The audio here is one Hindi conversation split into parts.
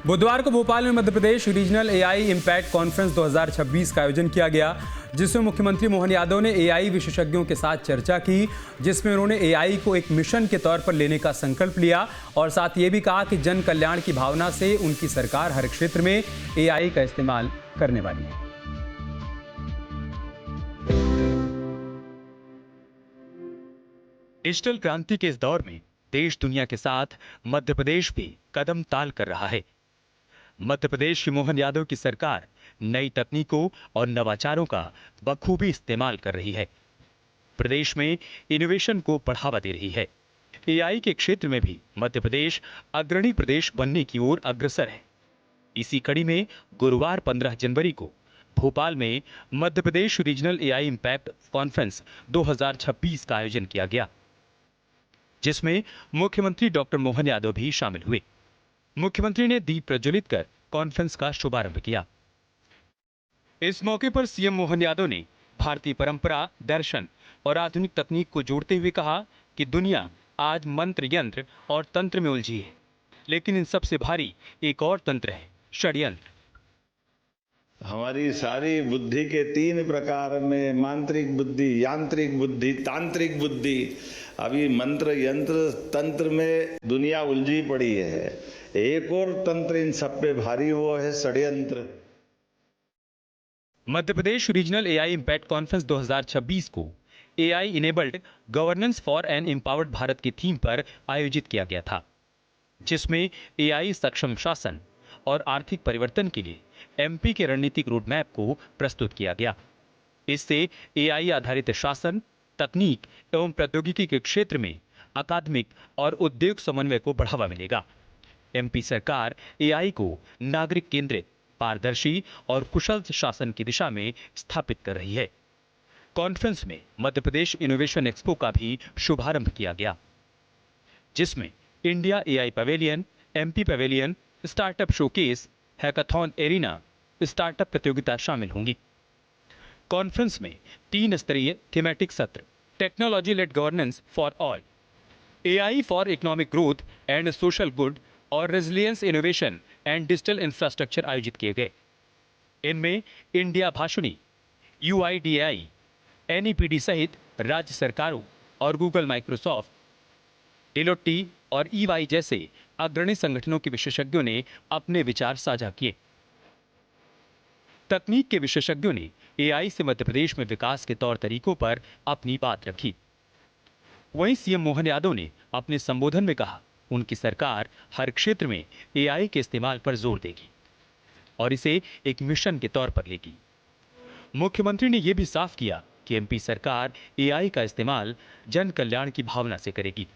बुधवार को भोपाल में मध्य Pradesh regional AI impact conference 2026 का आयोजन किया गया, जिसमें मुख्यमंत्री मोहन यादव ने एआई विशेषज्ञों के साथ चर्चा की, जिसमें उन्होंने एआई को एक मिशन के तौर पर लेने का संकल्प लिया और साथ ये भी कहा कि जन कल्याण की भावना से उनकी सरकार हर क्षेत्र में एआई का इस्तेमाल करने वाली है। डिजिटल क्रांति के इस दौर में देश दुनिया के साथ मध्य प्रदेश भी कदम ताल कर रहा है। मध्य प्रदेश की मोहन यादव की सरकार नई तकनीकों और नवाचारों का बखूबी इस्तेमाल कर रही है। प्रदेश में इनोवेशन को बढ़ावा दे रही है। एआई के क्षेत्र में भी मध्य प्रदेश अग्रणी प्रदेश बनने की ओर अग्रसर है। इसी कड़ी में गुरुवार 15 जनवरी को भोपाल में मध्य Pradesh regional AI impact conference 2026 का आयोजन किया गया, जिसमें मुख्यमंत्री डॉक्टर मोहन यादव भी शामिल हुए। मुख्यमंत्री ने दीप प्रज्वलित कर कॉन्फ्रेंस का शुभारंभ किया। इस मौके पर सीएम मोहन यादव ने भारतीय परंपरा, दर्शन और आधुनिक तकनीक को जोड़ते हुए कहा कि दुनिया आज मंत्र, यंत्र और तंत्र में उलझी है, लेकिन इन सबसे भारी एक और तंत्र है, षड्यंत्र। हमारी सारी बुद्धि के 3 प्रकार में मांत्रिक बुद्धि, यांत्रिक बुद्धि, तांत्रिक बुद्धि, अभी मंत्र, यंत्र, तंत्र में दुनिया उलझी पड़ी है। एक और तंत्र इन सब पे भारी, वो है षड्यंत्र। Madhya Pradesh regional AI impact conference 2026 को AI enabled governance for an empowered Bharat की थीम पर आयोजित किया गया था, जिसमें एआई सक्षम शासन और आर्थिक परिवर्तन के लिए एमपी के रणनीतिक रोड मैप को प्रस्तुत किया गया। इससे एआई आधारित शासन, तकनीक एवं प्रौद्योगिकी के क्षेत्र में अकादमिक और उद्योग समन्वय को बढ़ावा मिलेगा। एमपी सरकार एआई को नागरिक केंद्रित, पारदर्शी और कुशल शासन की दिशा में स्थापित कर रही है। कॉन्फ्रेंस में मध्य प्रदेश इनोवेशन एक्सपो का भी शुभारंभ किया गया, जिसमें India AI pavilion, MP pavilion, startup showcase, hackathon arena, startup प्रतियोगिता शामिल होंगी। कॉन्फ्रेंस में 3 स्तरीय थीमेटिक सत्र, technology led governance for all, AI for economic growth and social good और resilience innovation and digital infrastructure आयोजित किए गए। इनमें इंडिया भाषुनी, यूआईडीएआई, एनईपीडी सहित राज्य सरकारों और गूगल, माइक्रोसॉफ्ट, डेलोटी और ईवाई जैसे अग्रणी संगठनों के विशेषज्ञों ने अपने विचार साझा किए। तकनीक के विशेषज्ञों ने एआई से मध्य प्रदेश में विकास के तौर तरीकों पर अपनी बात रखी। वहीं सीएम मोहन यादव ने अपने संबोधन में कहा, उनकी सरकार हर क्षेत्र में एआई के इस्तेमाल पर जोर देगी और इसे एक मिशन के तौर पर लेगी। मुख्यमंत्री ने यह भी साफ किया कि एमपी सरकार एआई का इस्तेमाल जन कल्याण की भावना से करेगी।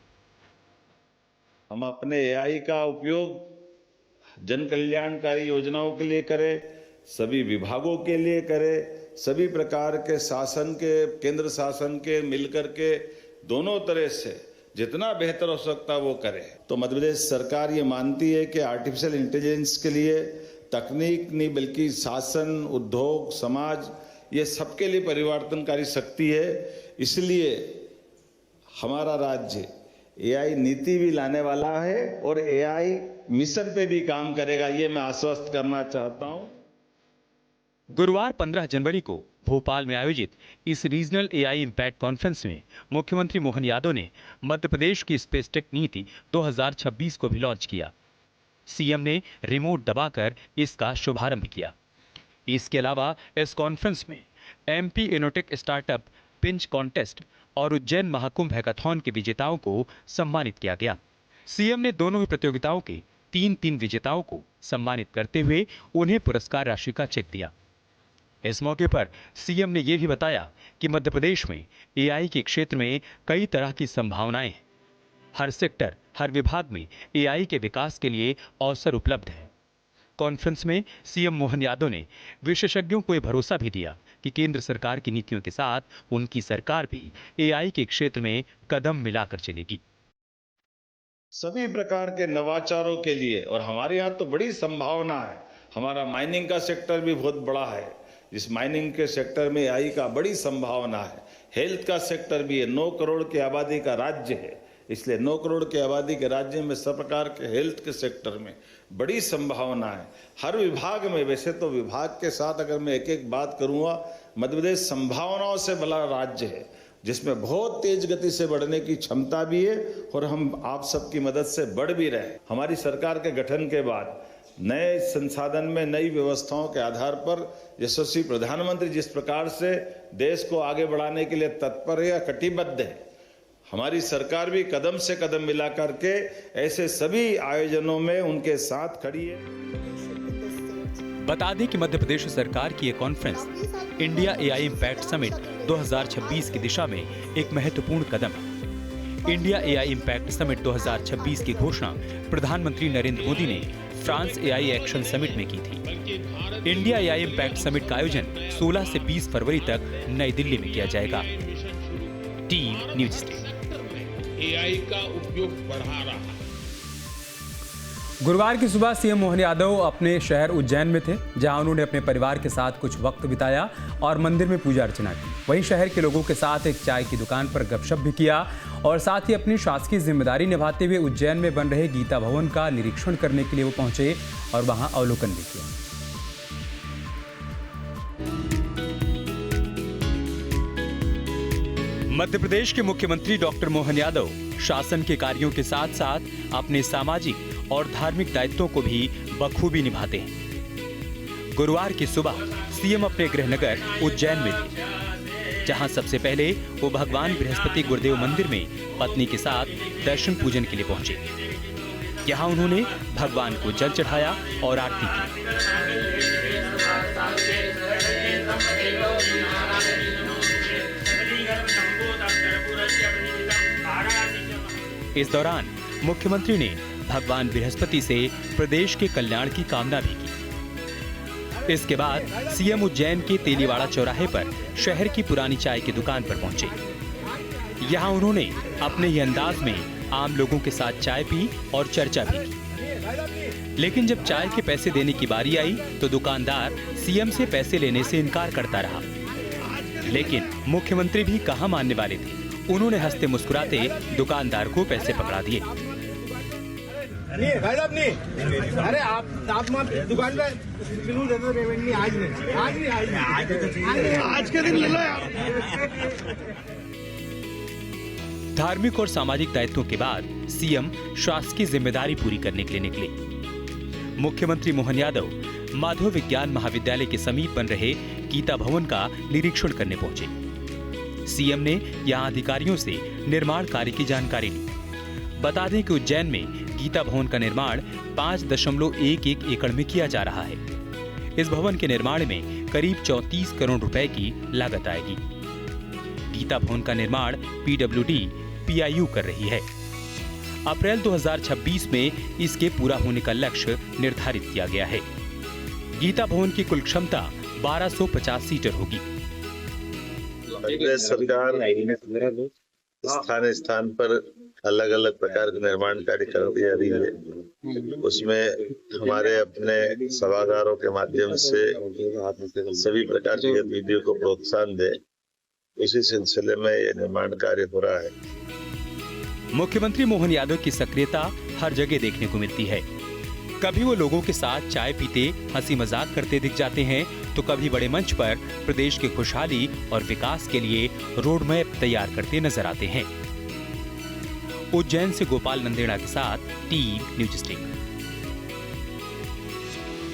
हम अपने एआई का उपयोग जन कल्याणकारी योजनाओं के लिए करें, सभी विभागों के लिए करें, सभी प्रकार के शासन के, केंद्र शासन के मिलकर के दोनों तरह से जितना बेहतर हो सकता वो करे। तो मध्य प्रदेश सरकार ये मानती है कि आर्टिफिशियल इंटेलिजेंस के लिए तकनीक नहीं बल्कि शासन, उद्योग, समाज, ये सबके लिए परिवर्तनकारी शक्ति है। इसलिए हमारा राज्य एआई नीति भी लाने वाला है और एआई मिशन पे भी काम करेगा, ये मैं आश्वस्त करना चाहता हूं। गुरुवार 15 जनवरी को भोपाल में आयोजित इस रीजनल एआई इम्पैक्ट कॉन्फ्रेंस में मुख्यमंत्री मोहन यादव ने मध्य प्रदेश की स्पेस टेक नीति 2026 को भी लॉन्च किया। सीएम ने रिमोट दबाकर इसका शुभारंभ किया। इसके अलावा इस कॉन्फ्रेंस में MP Innotech startup pinch contest और उज्जैन महाकुंभ हैकाथॉन के विजेताओं को सम्मानित किया गया। सीएम ने दोनों ही प्रतियोगिताओं के 3 विजेताओं को सम्मानित करते हुए उन्हें पुरस्कार राशि का चेक दिया। इस मौके पर सीएम ने यह भी बताया कि मध्य प्रदेश में एआई के क्षेत्र में कई तरह की संभावनाएं हैं। हर सेक्टर, हर विभाग में एआई के विकास के लिए अवसर उपलब्ध है। कॉन्फ्रेंस में सीएम मोहन यादव ने विशेषज्ञों को यह भरोसा भी दिया कि केंद्र सरकार की नीतियों के साथ उनकी सरकार भी एआई के क्षेत्र में कदम मिलाकर चलेगी। सभी प्रकार के नवाचारों के लिए, और हमारे यहाँ तो बड़ी संभावना है। हमारा माइनिंग का सेक्टर भी बहुत बड़ा है, इस माइनिंग के सेक्टर में एआई का बड़ी संभावना है। हेल्थ का सेक्टर भी है, 9 करोड़ की आबादी का राज्य है, इसलिए 9 करोड़ की आबादी के राज्य में सब प्रकार के हेल्थ के सेक्टर में बड़ी संभावना है। हर विभाग में, वैसे तो विभाग के साथ अगर मैं एक एक बात करूँगा, मध्य प्रदेश संभावनाओं से बड़ा राज्य है जिसमें बहुत तेज गति से बढ़ने की क्षमता भी है और हम आप सबकी मदद से बढ़ भी रहे हैं। हमारी सरकार के गठन के बाद नए संसाधन में नई व्यवस्थाओं के आधार पर यशस्वी प्रधानमंत्री जिस प्रकार से देश को आगे बढ़ाने के लिए तत्पर है या कटिबद्ध है, हमारी सरकार भी कदम से कदम मिला करके ऐसे सभी आयोजनों में उनके साथ खड़ी है। बता दें कि मध्य प्रदेश सरकार की यह conference India AI impact summit 2026 की दिशा में एक महत्वपूर्ण कदम है। इंडिया एआई इम्पैक्ट समिट 2026 की घोषणा प्रधानमंत्री नरेंद्र मोदी ने फ्रांस एआई एक्शन समिट में की थी। इंडिया एआई इम्पैक्ट समिट का आयोजन 16 से 20 फरवरी तक नई दिल्ली में किया जाएगा। टीम न्यूज स्टेट एआई का उपयोग बढ़ा रहा है। गुरुवार की सुबह सीएम मोहन यादव अपने शहर उज्जैन में थे, जहां उन्होंने अपने परिवार के साथ कुछ वक्त बिताया और मंदिर में पूजा अर्चना की। वहीं शहर के लोगों के साथ एक चाय की दुकान पर गपशप भी किया और साथ ही अपनी शासकीय जिम्मेदारी निभाते हुए उज्जैन में बन रहे गीता भवन का निरीक्षण करने के लिए वो पहुंचे और वहां अवलोकन भी किया। मध्य प्रदेश के मुख्यमंत्री डॉक्टर मोहन यादव शासन के कार्यों के साथ साथ अपने सामाजिक और धार्मिक दायित्वों को भी बखूबी निभाते हैं। गुरुवार की सुबह सीएम अपने गृहनगर उज्जैन में थे, जहां सबसे पहले वो भगवान बृहस्पति गुरुदेव मंदिर में पत्नी के साथ दर्शन पूजन के लिए पहुंचे। यहां उन्होंने भगवान को जल चढ़ाया और आरती की। इस दौरान मुख्यमंत्री ने भगवान बृहस्पति से प्रदेश के कल्याण की कामना भी की। इसके बाद सीएम उज्जैन के तेलीवाड़ा चौराहे पर शहर की पुरानी चाय की दुकान पर पहुंचे। यहां उन्होंने अपने ही अंदाज में आम लोगों के साथ चाय पी और चर्चा भी की। लेकिन जब चाय के पैसे देने की बारी आई तो दुकानदार सीएम से पैसे लेने से इनकार करता रहा। लेकिन मुख्यमंत्री भी कहां मानने वाले थे, उन्होंने हंसते मुस्कुराते दुकानदार को पैसे पकड़ा दिए। नहीं भाई साहब नहीं, अरे आप दुकान पे पेमेंट नहीं, आज के दिन ले लो यार। धार्मिक और सामाजिक दायित्वों के बाद सीएम शासकीय जिम्मेदारी पूरी करने के लिए निकले। मुख्यमंत्री मोहन यादव माधव विज्ञान महाविद्यालय के समीप बन रहे गीता भवन का निरीक्षण करने पहुंचे। सीएम ने यहां अधिकारियों से निर्माण कार्य की जानकारी ली। बता दें कि उज्जैन में गीता भवन का निर्माण 5.11 एकड़ में किया जा रहा है। इस भवन के निर्माण में करीब 34 करोड़ रुपए की लागत आएगी। गीता भवन का निर्माण PWD PIU कर रही है। अप्रैल 2026 में इसके पूरा होने का लक्ष्य निर्धारित किया गया है। गीता भवन की कुल क्षमता 1250 सीटर होगी। प्रदेश सरकार स्थान स्थान पर अलग अलग प्रकार के निर्माण कार्य करती जा रही है। उसमें हमारे अपने सभागारों के माध्यम से सभी प्रकार की गतिविधियों को प्रोत्साहन दे, उसी सिलसिले में ये निर्माण कार्य हो रहा है। मुख्यमंत्री मोहन यादव की सक्रियता हर जगह देखने को मिलती है। कभी वो लोगों के साथ चाय पीते हंसी मजाक करते दिख जाते हैं, तो कभी बड़े मंच पर प्रदेश की खुशहाली और विकास के लिए रोड मैप तैयार करते नजर आते हैं। उज्जैन से गोपाल नंदेड़ा के साथ टीम न्यूज स्टेट।